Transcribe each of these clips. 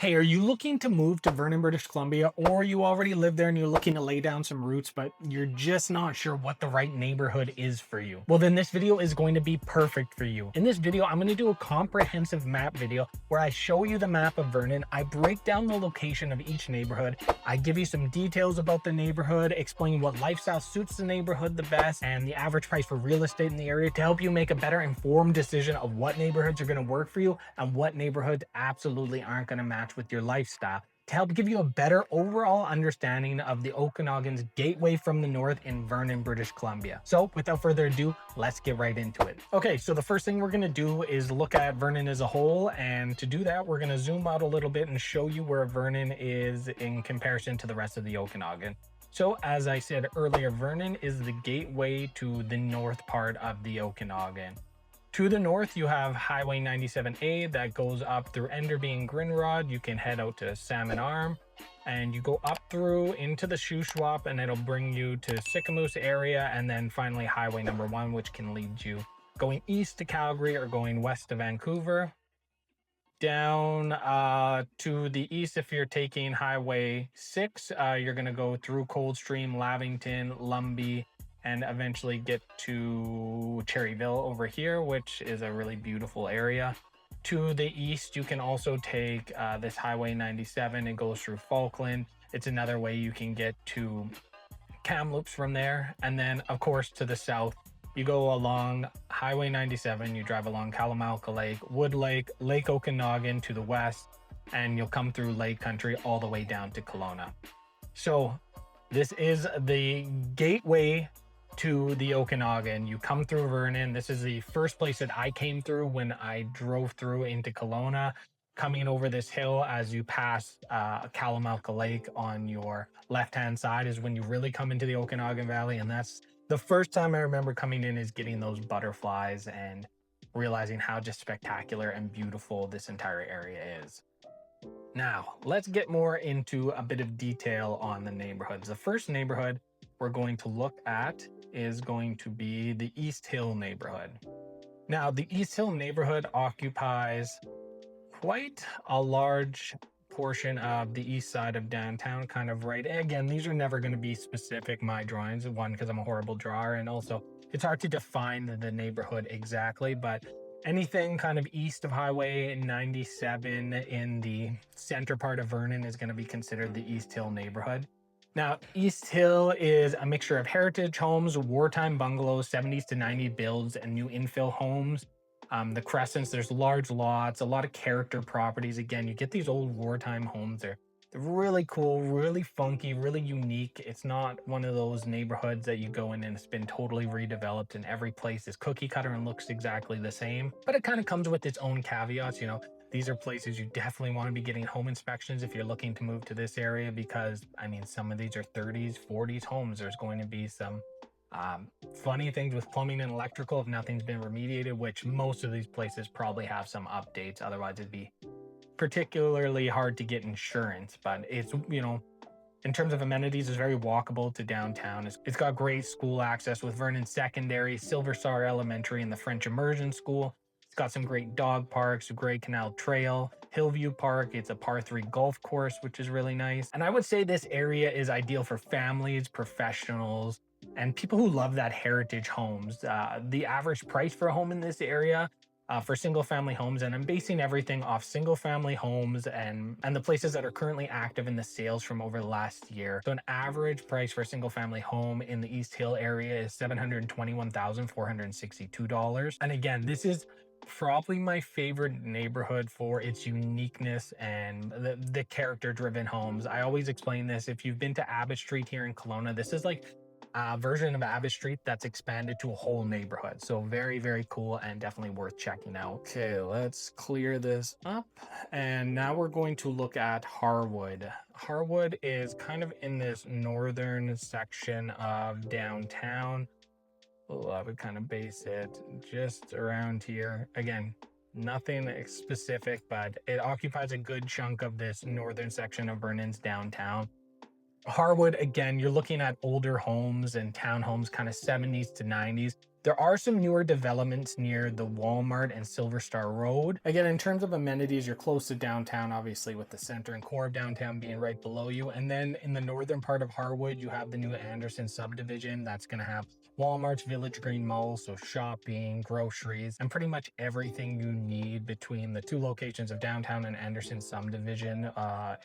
Hey, are you looking to move to Vernon, British Columbia, or you already live there and you're looking to lay down some roots, but you're just not sure what the right neighborhood is for you? Well, then this video is going to be perfect for you. In this video, I'm going to do a comprehensive map video where I show you the map of Vernon. I break down the location of each neighborhood. I give you some details about the neighborhood, explain what lifestyle suits the neighborhood the best, and the average price for real estate in the area to help you make a better informed decision of what neighborhoods are going to work for you and what neighborhoods absolutely aren't going to match with your lifestyle, to help give you a better overall understanding of the Okanagan's gateway from the north in Vernon, British Columbia. So without further ado, let's get right into it. Okay, so the first thing we're going to do is look at Vernon as a whole, and to do that, we're going to zoom out a little bit and show you where Vernon is in comparison to the rest of the Okanagan. So as I said earlier, Vernon is the gateway to the north part of the Okanagan. To the north, you have Highway 97A that goes up through Enderby and Grinrod. You can head out to Salmon Arm, and you go up through into the Shuswap, and it'll bring you to Sicamous area, and then finally Highway number 1, which can lead you going east to Calgary or going west to Vancouver. Down to the east, if you're taking Highway 6, you're going to go through Coldstream, Lavington, Lumbee, and eventually get to Cherryville over here, which is a really beautiful area. To the east, you can also take this Highway 97. It goes through Falkland. It's another way you can get to Kamloops from there. And then, of course, to the south, you go along Highway 97, you drive along Kalamalka Lake, Wood Lake, Lake Okanagan to the west, and you'll come through Lake Country all the way down to Kelowna. So this is the gateway to the Okanagan. You come through Vernon. This is the first place that I came through when I drove through into Kelowna. Coming over this hill as you pass Kalamalka Lake on your left-hand side is when you really come into the Okanagan Valley, and that's the first time I remember coming in is getting those butterflies and realizing how just spectacular and beautiful this entire area is. Now, let's get more into a bit of detail on the neighborhoods. The first neighborhood we're going to look at is going to be the East Hill neighborhood. Now, the East Hill neighborhood occupies quite a large portion of the east side of downtown, kind of right. Again, these are never going to be specific, my drawings, one, because I'm a horrible drawer, and also it's hard to define the neighborhood exactly, but anything kind of east of Highway 97 in the center part of Vernon is going to be considered the East Hill neighborhood. Now, East Hill is a mixture of heritage homes, wartime bungalows, 70s to 90s builds, and new infill homes. The Crescents, there's large lots, a lot of character properties. Again, you get these old wartime homes. They're really cool, really funky, really unique. It's not one of those neighborhoods that you go in and it's been totally redeveloped and every place is cookie cutter and looks exactly the same. But it kind of comes with its own caveats. You know, these are places you definitely want to be getting home inspections if you're looking to move to this area, because I mean, some of these are 30s, 40s homes. There's going to be some funny things with plumbing and electrical if nothing's been remediated, which most of these places probably have some updates. Otherwise, it'd be particularly hard to get insurance. But it's, you know, in terms of amenities, it's very walkable to downtown. It's got great school access with Vernon Secondary, Silver Star Elementary, and the French Immersion School. It's got some great dog parks, a great canal trail, Hillview Park. It's a par 3 golf course, which is really nice. And I would say this area is ideal for families, professionals, and people who love that heritage homes. The average price for a home in this area for single family homes, and I'm basing everything off single family homes and the places that are currently active in the sales from over the last year. So an average price for a single family home in the East Hill area is $721,462. And again, this is probably my favorite neighborhood for its uniqueness and the character driven homes. I always explain this. If you've been to Abbott Street here in Kelowna, this is like a version of Abbott Street that's expanded to a whole neighborhood. So very, very cool and definitely worth checking out. Okay, let's clear this up. And now we're going to look at Harwood. Harwood is kind of in this northern section of downtown. Oh, I would kind of base it just around here. Again, nothing specific, but it occupies a good chunk of this northern section of Vernon's downtown. Harwood, again, you're looking at older homes and townhomes, kind of 70s to 90s. There are some newer developments near the Walmart and Silver Star Road. Again, in terms of amenities, you're close to downtown, obviously, with the center and core of downtown being right below you. And then in the northern part of Harwood, you have the new Anderson subdivision that's going to have Walmart's Village Green Mall, so shopping, groceries, and pretty much everything you need between the two locations of downtown and Anderson subdivision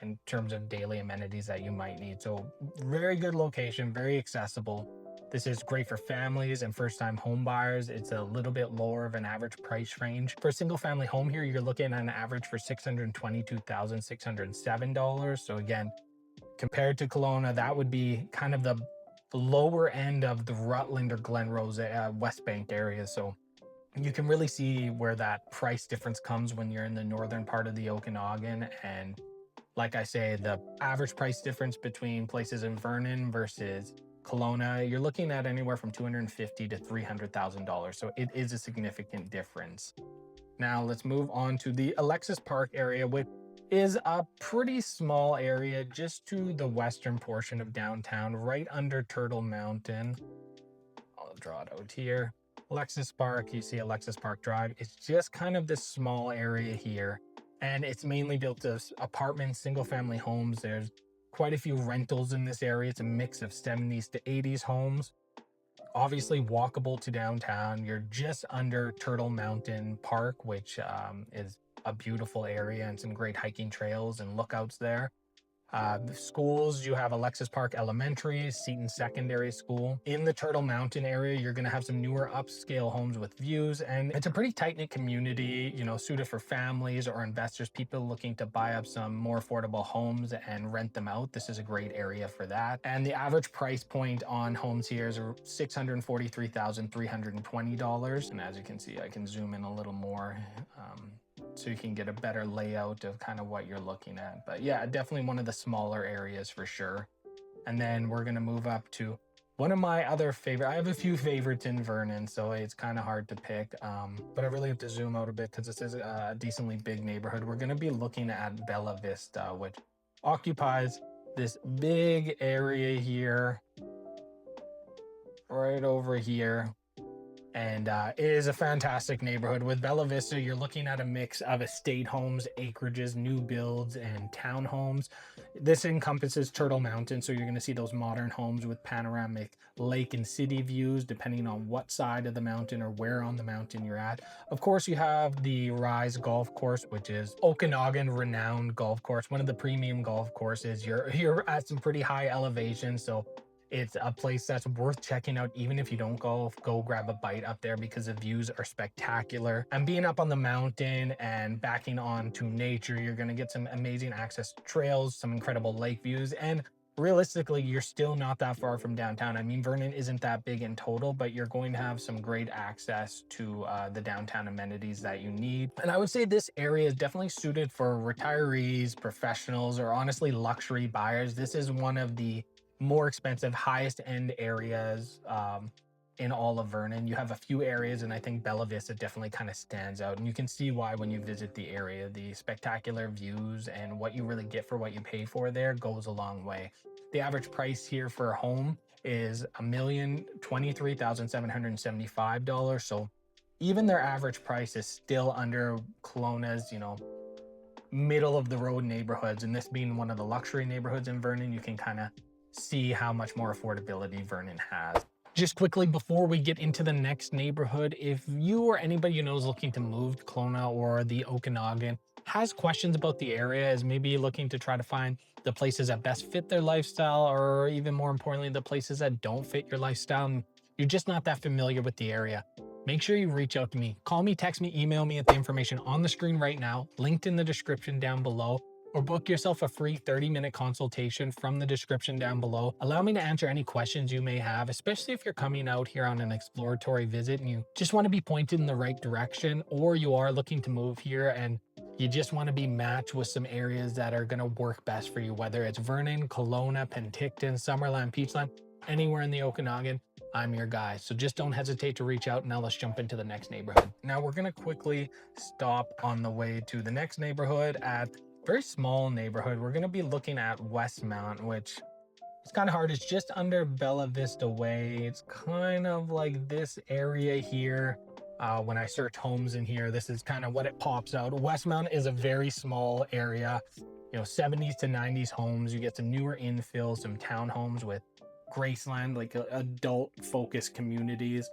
in terms of daily amenities that you might need. So very good location, very accessible. This is great for families and first-time home buyers. It's a little bit lower of an average price range. For a single-family home here, you're looking at an average for $622,607. So again, compared to Kelowna, that would be kind of the lower end of the Rutland or Glen Rose West Bank area. So you can really see where that price difference comes when you're in the northern part of the Okanagan. And like I say, the average price difference between places in Vernon versus Kelowna, you're looking at anywhere from $250,000 to $300,000. So it is a significant difference. Now let's move on to the Alexis Park area, which is a pretty small area just to the western portion of downtown, right under Turtle Mountain. I'll draw it out here. Alexis Park, you see Alexis Park Drive. It's just kind of this small area here. And it's mainly built as apartments, single family homes. There's quite a few rentals in this area. It's a mix of 70s to 80s homes. Obviously walkable to downtown. You're just under Turtle Mountain Park, which is a beautiful area and some great hiking trails and lookouts there. The schools, you have Alexis Park Elementary, Seton Secondary School. In the Turtle Mountain area, you're going to have some newer upscale homes with views, and it's a pretty tight-knit community, you know, suited for families or investors, people looking to buy up some more affordable homes and rent them out. This is a great area for that. And the average price point on homes here is $643,320. And as you can see, I can zoom in a little more. So you can get a better layout of kind of what you're looking at. But yeah, definitely one of the smaller areas for sure. And then we're going to move up to one of my other favorite. I have a few favorites in Vernon, so it's kind of hard to pick. But I really have to zoom out a bit because this is a decently big neighborhood. We're going to be looking at Bella Vista, which occupies this big area here, right over here. And it is a fantastic neighborhood. With Bella Vista, you're looking at a mix of estate homes, acreages, new builds, and townhomes. This encompasses Turtle Mountain, so you're going to see those modern homes with panoramic lake and city views, depending on what side of the mountain or where on the mountain you're at. Of course, you have the Rise Golf Course, which is Okanagan renowned golf course, one of the premium golf courses. You're at some pretty high elevation, so it's a place that's worth checking out, even if you don't go grab a bite up there, because the views are spectacular. And being up on the mountain and backing onto nature, you're going to get some amazing access to trails, some incredible lake views, and realistically, you're still not that far from downtown. I mean, Vernon isn't that big in total, but you're going to have some great access to the downtown amenities that you need. And I would say this area is definitely suited for retirees, professionals, or honestly luxury buyers. This is one of the more expensive, highest end areas in all of Vernon. You have a few areas, and I think Bella Vista definitely kind of stands out. And you can see why when you visit the area. The spectacular views and what you really get for what you pay for there goes a long way. The average price here for a home is $1,023,775. So even their average price is still under Kelowna's, you know, middle of the road neighborhoods. And this being one of the luxury neighborhoods in Vernon, you can kind of see how much more affordability Vernon has. Just quickly before we get into the next neighborhood, if you or anybody you know is looking to move to Kelowna or the Okanagan, has questions about the area, is maybe looking to try to find the places that best fit their lifestyle, or even more importantly, the places that don't fit your lifestyle, and you're just not that familiar with the area, make sure you reach out to me. Call me, text me, email me at the information on the screen right now, linked in the description down below, or book yourself a free 30-minute consultation from the description down below. Allow me to answer any questions you may have, especially if you're coming out here on an exploratory visit and you just want to be pointed in the right direction, or you are looking to move here and you just want to be matched with some areas that are going to work best for you, whether it's Vernon, Kelowna, Penticton, Summerland, Peachland, anywhere in the Okanagan. I'm your guy. So just don't hesitate to reach out. Now let's jump into the next neighborhood. Now we're going to quickly stop on the way to the next neighborhood at very small neighborhood. We're going to be looking at Westmount, which It's kind of hard. It's just under Bella Vista Way. It's kind of like this area here. When I search homes in here, this is kind of what it pops out. Westmount is a very small area, 70s to 90s homes. You get some newer infill, some townhomes with Graceland, like adult focused communities.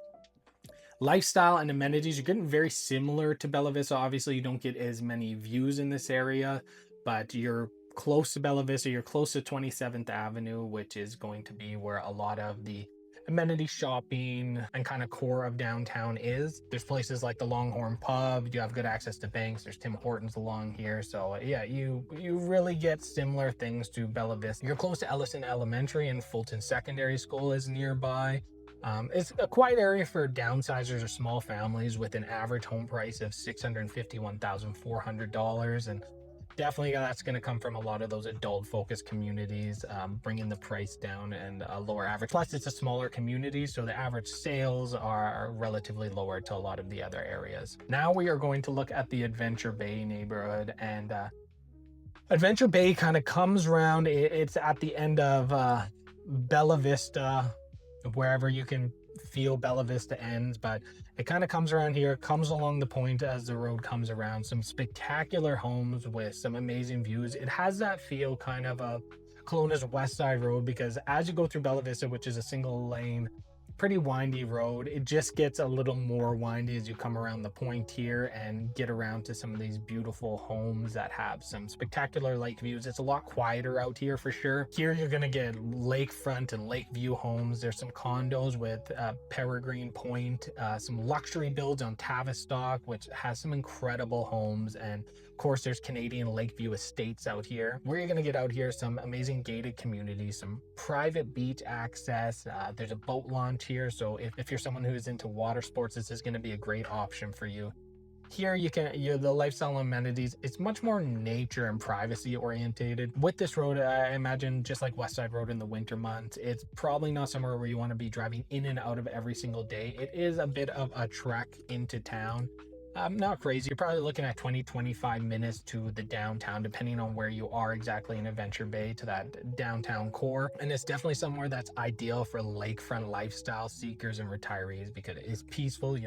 Lifestyle and amenities, you're getting very similar to Bella Vista. Obviously, you don't get as many views in this area, but you're close to Bella Vista, you're close to 27th Avenue, which is going to be where a lot of the amenity shopping and kind of core of downtown is. There's places like the Longhorn Pub, you have good access to banks, there's Tim Hortons along here. So yeah, you really get similar things to Bella Vista. You're close to Ellison Elementary, and Fulton Secondary School is nearby. It's a quiet area for downsizers or small families with an average home price of $651,400, and definitely that's going to come from a lot of those adult focused communities, bringing the price down and a lower average. Plus, it's a smaller community, so the average sales are relatively lower to a lot of the other areas. Now we are going to look at the Adventure Bay neighborhood, and Adventure Bay kind of comes around. It's at the end of Bella Vista, wherever you can feel Bella Vista ends, but it kind of comes around here, comes along the point as the road comes around. Some spectacular homes with some amazing views. It has that feel kind of a Kelowna's West Side Road, because as you go through Bella Vista, which is a single lane, pretty windy road, it just gets a little more windy as you come around the point here and get around to some of these beautiful homes that have some spectacular lake views. It's a lot quieter out here for sure. Here you're gonna get lakefront and lake view homes. There's some condos with Peregrine Point, some luxury builds on Tavistock, which has some incredible homes, and of course there's Canadian Lakeview Estates out here. Where you're gonna get out here, some amazing gated communities, some private beach access. There's a boat launch here, so if you're someone who's into water sports, this is going to be a great option for you. Here the lifestyle amenities, it's much more nature and privacy orientated. With this road, I imagine just like West Side Road in the winter months, it's probably not somewhere where you want to be driving in and out of every single day. It is a bit of a trek into town. Not crazy. You're probably looking at 20-25 minutes to the downtown, depending on where you are exactly in Adventure Bay, to that downtown core. And it's definitely somewhere that's ideal for lakefront lifestyle seekers and retirees, because it's peaceful.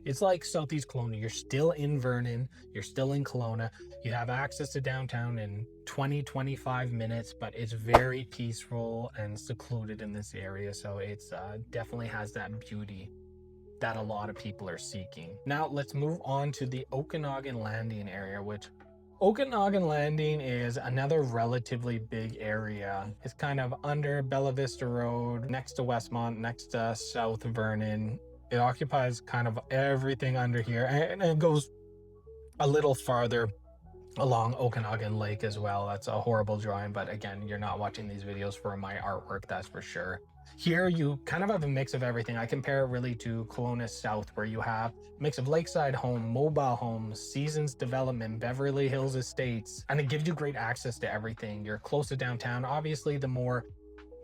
It's like Southeast Kelowna. You're still in Vernon, you're still in Kelowna. You have access to downtown in 20-25 minutes, but it's very peaceful and secluded in this area. So it's definitely has that beauty that a lot of people are seeking. Now let's move on to the Okanagan Landing area, which Okanagan Landing is another relatively big area. It's kind of under Bella Vista Road, next to Westmont, next to South Vernon. It occupies kind of everything under here, and it goes a little farther along Okanagan Lake as well. That's a horrible drawing, but again, you're not watching these videos for my artwork, that's for sure. Here you kind of have a mix of everything. I compare it really to Kelowna South, where you have a mix of lakeside home, mobile homes, Seasons Development, Beverly Hills Estates, and it gives you great access to everything. You're close to downtown. Obviously, the more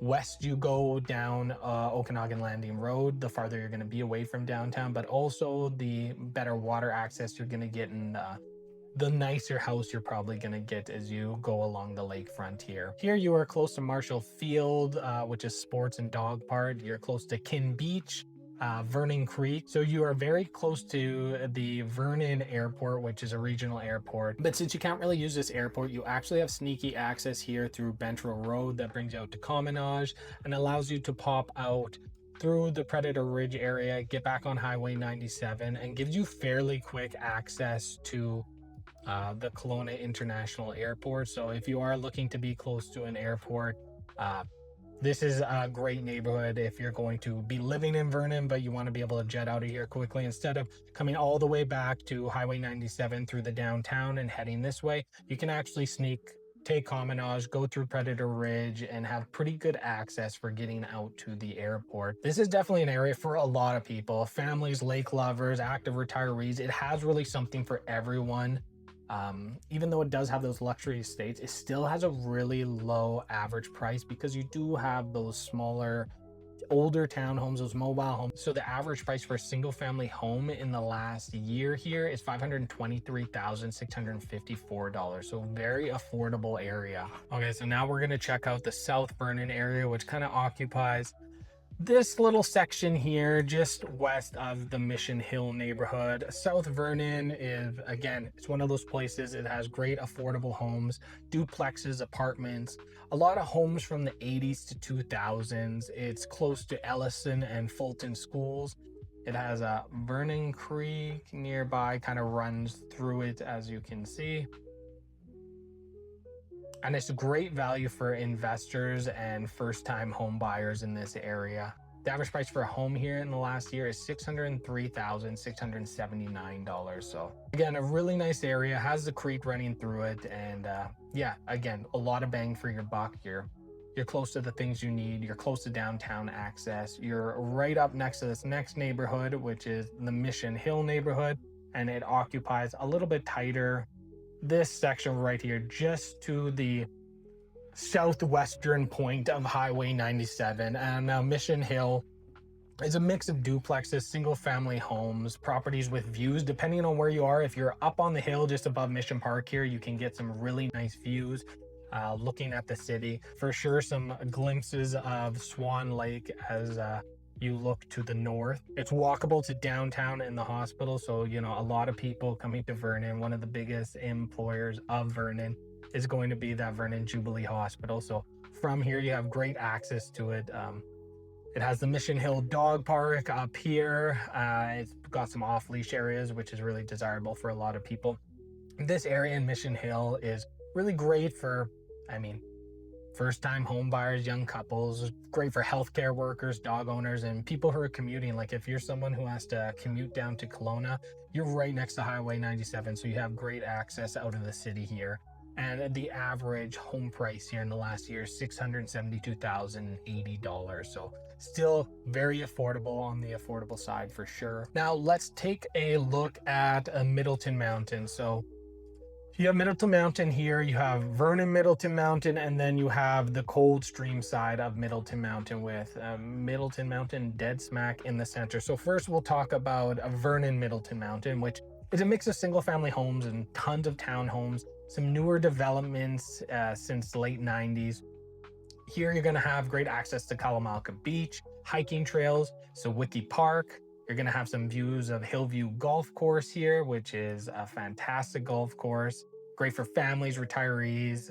west you go down Okanagan Landing Road, the farther you're going to be away from downtown, but also the better water access you're going to get in the nicer house you're probably going to get as you go along the lakefront here. Here you are close to Marshall Field, which is sports and dog park. You're close to Kin Beach, Vernon Creek. So you are very close to the Vernon Airport, which is a regional airport. But since you can't really use this airport, you actually have sneaky access here through Bentrell Road that brings you out to Commonage and allows you to pop out through the Predator Ridge area, get back on Highway 97, and gives you fairly quick access to the Kelowna International Airport. So if you are looking to be close to an airport, this is a great neighborhood if you're going to be living in Vernon, but you want to be able to jet out of here quickly. Instead of coming all the way back to Highway 97 through the downtown and heading this way, you can actually take Commonage, go through Predator Ridge, and have pretty good access for getting out to the airport. This is definitely an area for a lot of people, families, lake lovers, active retirees. It has really something for everyone. Even though it does have those luxury estates, it still has a really low average price, because you do have those smaller older townhomes, those mobile homes. So the average price for a single family home in the last year here is $523,654. So very affordable area. Okay, so now we're gonna check out the South Vernon area, which kind of occupies this little section here just west of the Mission Hill neighborhood. South Vernon is, again, it's one of those places. It has great affordable homes, duplexes, apartments, a lot of homes from the 80s to 2000s. It's close to Ellison and Fulton schools. It has a Vernon Creek nearby, kind of runs through it, as you can see. And it's a great value for investors and first-time home buyers in this area. The average price for a home here in the last year is $603,679. So again, a really nice area, has the creek running through it. And yeah, again, a lot of bang for your buck. You're close to the things you need. You're close to downtown access. You're right up next to this next neighborhood, which is the Mission Hill neighborhood. And it occupies a little bit tighter this section right here, just to the southwestern point of Highway 97. And now Mission Hill is a mix of duplexes, single family homes, properties with views, depending on where you are. If you're up on the hill just above Mission Park here, you can get some really nice views looking at the city. For sure, some glimpses of Swan Lake as you look to the north. It's walkable to downtown and the hospital. So, you know, a lot of people coming to Vernon, one of the biggest employers of Vernon is going to be that Vernon Jubilee Hospital. So from here, you have great access to it. It has the Mission Hill Dog Park up here. It's got some off-leash areas, which is really desirable for a lot of people. This area in Mission Hill is really great for, first-time home buyers, young couples, great for healthcare workers, dog owners, and people who are commuting. Like if you're someone who has to commute down to Kelowna, you're right next to Highway 97, so you have great access out of the city here. And the average home price here in the last year is $672,080. So still very affordable, on the affordable side for sure. Now let's take a look at Middleton Mountain. So you have Middleton Mountain here, you have Vernon Middleton Mountain, and then you have the Coldstream side of Middleton Mountain with Middleton Mountain dead smack in the center. So first we'll talk about Vernon Middleton Mountain, which is a mix of single family homes and tons of townhomes, some newer developments since the late 90s. Here you're gonna have great access to Kalamalka Beach, hiking trails, Sawicki Park. You're gonna have some views of Hillview Golf Course here, which is a fantastic golf course. Great for families, retirees,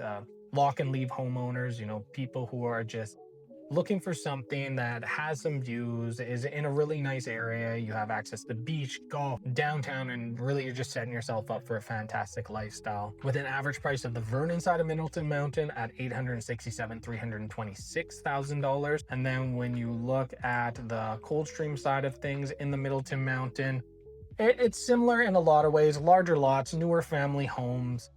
lock and leave homeowners, you know, people who are just looking for something that has some views, is in a really nice area. You have access to beach, golf, downtown, and really you're just setting yourself up for a fantastic lifestyle. With an average price of the Vernon side of Middleton Mountain at $867,326,000. And then when you look at the Coldstream side of things in the Middleton Mountain, it's similar in a lot of ways. Larger lots, newer family homes,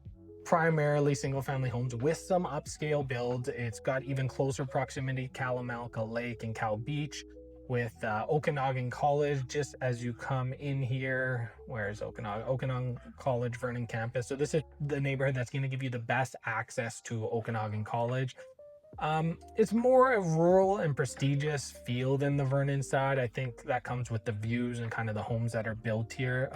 primarily single family homes with some upscale builds. It's got even closer proximity to Kalamalka Lake and Cal Beach, with Okanagan College just as you come in here. Where's Okanagan? Okanagan College Vernon campus. So this is the neighborhood that's going to give you the best access to Okanagan College. It's more a rural and prestigious feel than the Vernon side. I think that comes with the views and kind of the homes that are built here.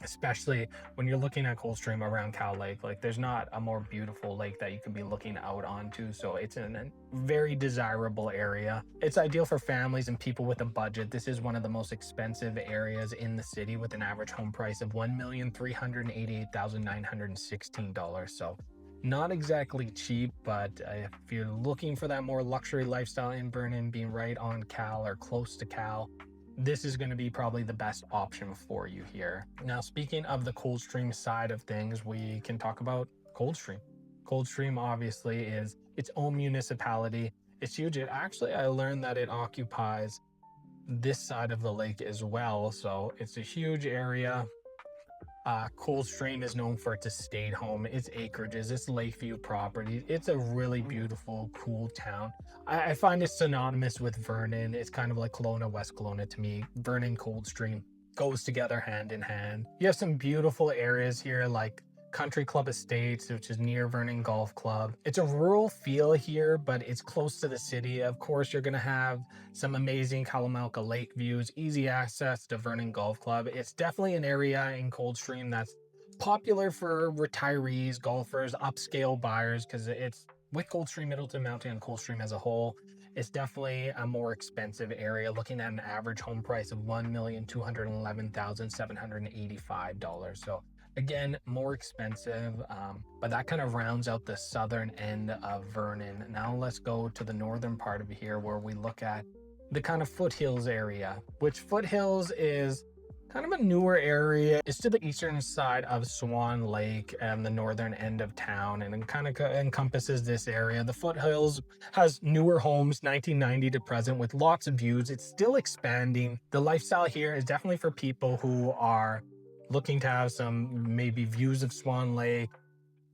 Especially when you're looking at Coldstream around Cal Lake, like there's not a more beautiful lake that you could be looking out onto. So it's in a very desirable area. It's ideal for families and people with a budget. This is one of the most expensive areas in the city with an average home price of $1,388,916. So not exactly cheap, but if you're looking for that more luxury lifestyle in Vernon, being right on Cal or close to Cal, this is going to be probably the best option for you here. Now, speaking of the Coldstream side of things, we can talk about Coldstream. Coldstream obviously is its own municipality. It's huge. I learned that it occupies this side of the lake as well. So it's a huge area. Coldstream is known for its estate home, its acreages, its lakeview property. It's a really beautiful, cool town. I find it synonymous with Vernon. It's kind of like Kelowna, West Kelowna to me. Vernon, Coldstream goes together hand in hand. You have some beautiful areas here like Country Club Estates, which is near Vernon Golf Club. It's a rural feel here, but it's close to the city. Of course, you're going to have some amazing Kalamalka Lake views, easy access to Vernon Golf Club. It's definitely an area in Coldstream that's popular for retirees, golfers, upscale buyers, because it's with Coldstream, Middleton Mountain, and Coldstream as a whole, it's definitely a more expensive area, looking at an average home price of $1,211,785. So again, more expensive, but that kind of rounds out the southern end of Vernon. Now let's go to the northern part of here where we look at the kind of Foothills area, which Foothills is kind of a newer area. It's to the eastern side of Swan Lake and the northern end of town, and it kind of encompasses this area. The Foothills has newer homes, 1990 to present, with lots of views. It's still expanding. The lifestyle here is definitely for people who are looking to have some maybe views of Swan Lake,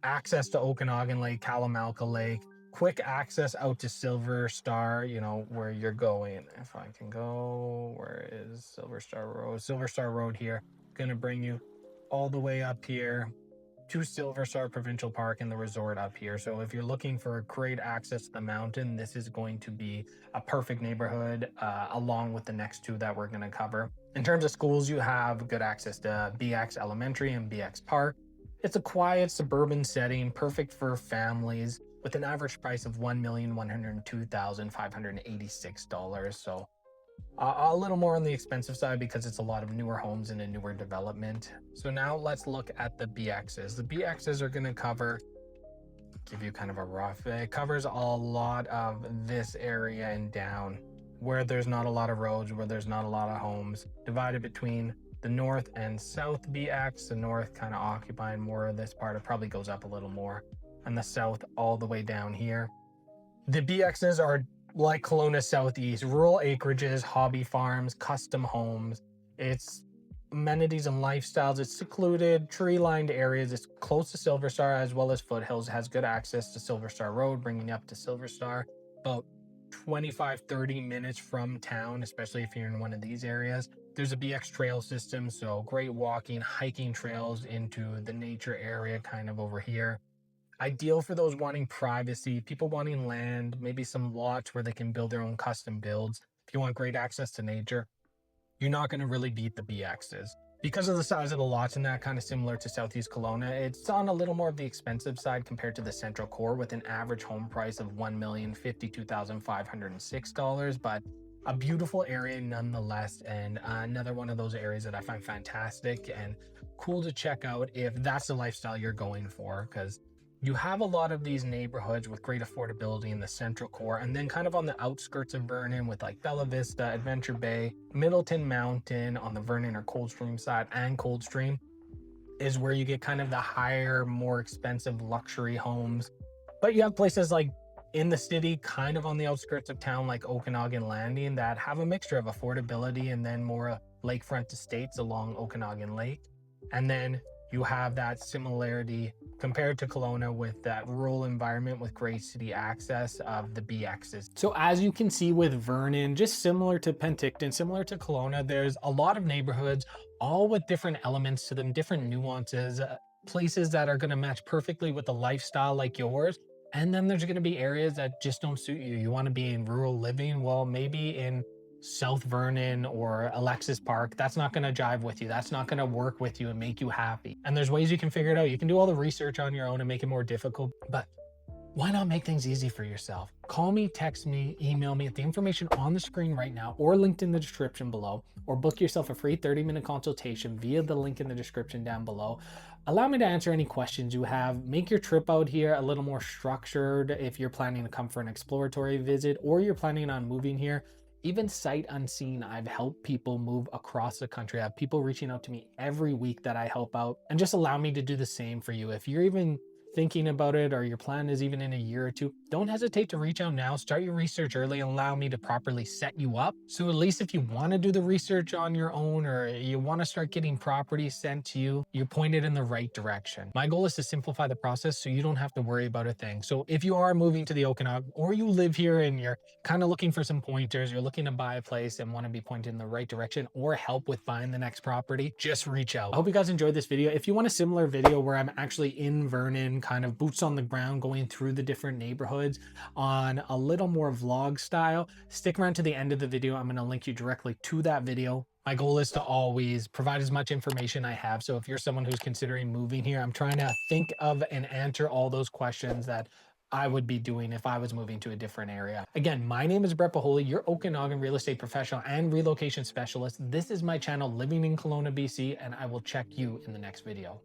access to Okanagan Lake, Kalamalka Lake, quick access out to Silver Star, you know, where you're going. If I can go, where is Silver Star Road? Silver Star Road here, gonna bring you all the way up here to Silver Star Provincial Park and the resort up here. So if you're looking for great access to the mountain, this is going to be a perfect neighborhood, along with the next two that we're gonna cover. In terms of schools, you have good access to BX Elementary and BX Park. It's a quiet suburban setting, perfect for families, with an average price of $1,102,586. So a little more on the expensive side because it's a lot of newer homes in a newer development. So now let's look at the BXs. The BXs are going to give you kind of a rough, it covers a lot of this area and down, where there's not a lot of roads, where there's not a lot of homes, divided between the north and south BX. The north kind of occupying more of this part. It probably goes up a little more. And the south all the way down here. The BXs are like Kelowna Southeast, rural acreages, hobby farms, custom homes. It's amenities and lifestyles. It's secluded, tree-lined areas. It's close to Silver Star as well as Foothills. It has good access to Silver Star Road, bringing you up to Silver Star. About 25-30 minutes from town, especially if you're in one of these areas. There's a BX trail system, so great walking, hiking trails into the nature area kind of over here. Ideal for those wanting privacy, people wanting land, maybe some lots where they can build their own custom builds. If you want great access to nature, you're not going to really beat the BXs. Because of the size of the lots and that, kind of similar to Southeast Kelowna, it's on a little more of the expensive side compared to the Central Core, with an average home price of $1,052,506, but a beautiful area nonetheless, and another one of those areas that I find fantastic and cool to check out if that's the lifestyle you're going for, because you have a lot of these neighborhoods with great affordability in the Central Core, and then kind of on the outskirts of Vernon with like Bella Vista, Adventure Bay, Middleton Mountain on the Vernon or Coldstream side, and Coldstream is where you get kind of the higher, more expensive luxury homes. But you have places like in the city, kind of on the outskirts of town, like Okanagan Landing, that have a mixture of affordability and then more lakefront estates along Okanagan Lake. And then you have that similarity compared to Kelowna with that rural environment with great city access of the BXs. So as you can see with Vernon, just similar to Penticton, similar to Kelowna, there's a lot of neighborhoods, all with different elements to them, different nuances, places that are going to match perfectly with the lifestyle like yours. And then there's going to be areas that just don't suit you. You want to be in rural living? Well, maybe in South Vernon or Alexis Park, that's not going to jive with you. That's not going to work with you and make you happy. And there's ways you can figure it out. You can do all the research on your own and make it more difficult, but why not make things easy for yourself? Call me, text me, email me at the information on the screen right now, or linked in the description below, or book yourself a free 30-minute consultation via the link in the description down below. Allow me to answer any questions you have. Make your trip out here a little more structured if you're planning to come for an exploratory visit or you're planning on moving here. Even sight unseen, I've helped people move across the country. I have people reaching out to me every week that I help out, and just allow me to do the same for you. If you're even thinking about it, or your plan is even in a year or two, don't hesitate to reach out now. Start your research early and allow me to properly set you up. So at least if you want to do the research on your own, or you want to start getting properties sent to you, you're pointed in the right direction. My goal is to simplify the process so you don't have to worry about a thing. So if you are moving to the Okanagan, or you live here and you're kind of looking for some pointers, you're looking to buy a place and want to be pointed in the right direction or help with buying the next property, just reach out. I hope you guys enjoyed this video. If you want a similar video where I'm actually in Vernon, kind of boots on the ground, going through the different neighborhoods on a little more vlog style, stick around to the end of the video. I'm going to link you directly to that video. My goal is to always provide as much information I have. So if you're someone who's considering moving here, I'm trying to think of and answer all those questions that I would be doing if I was moving to a different area. Again, my name is Brett Paholi, your Okanagan real estate professional and relocation specialist. This is my channel, Living in Kelowna BC, and I will check you in the next video.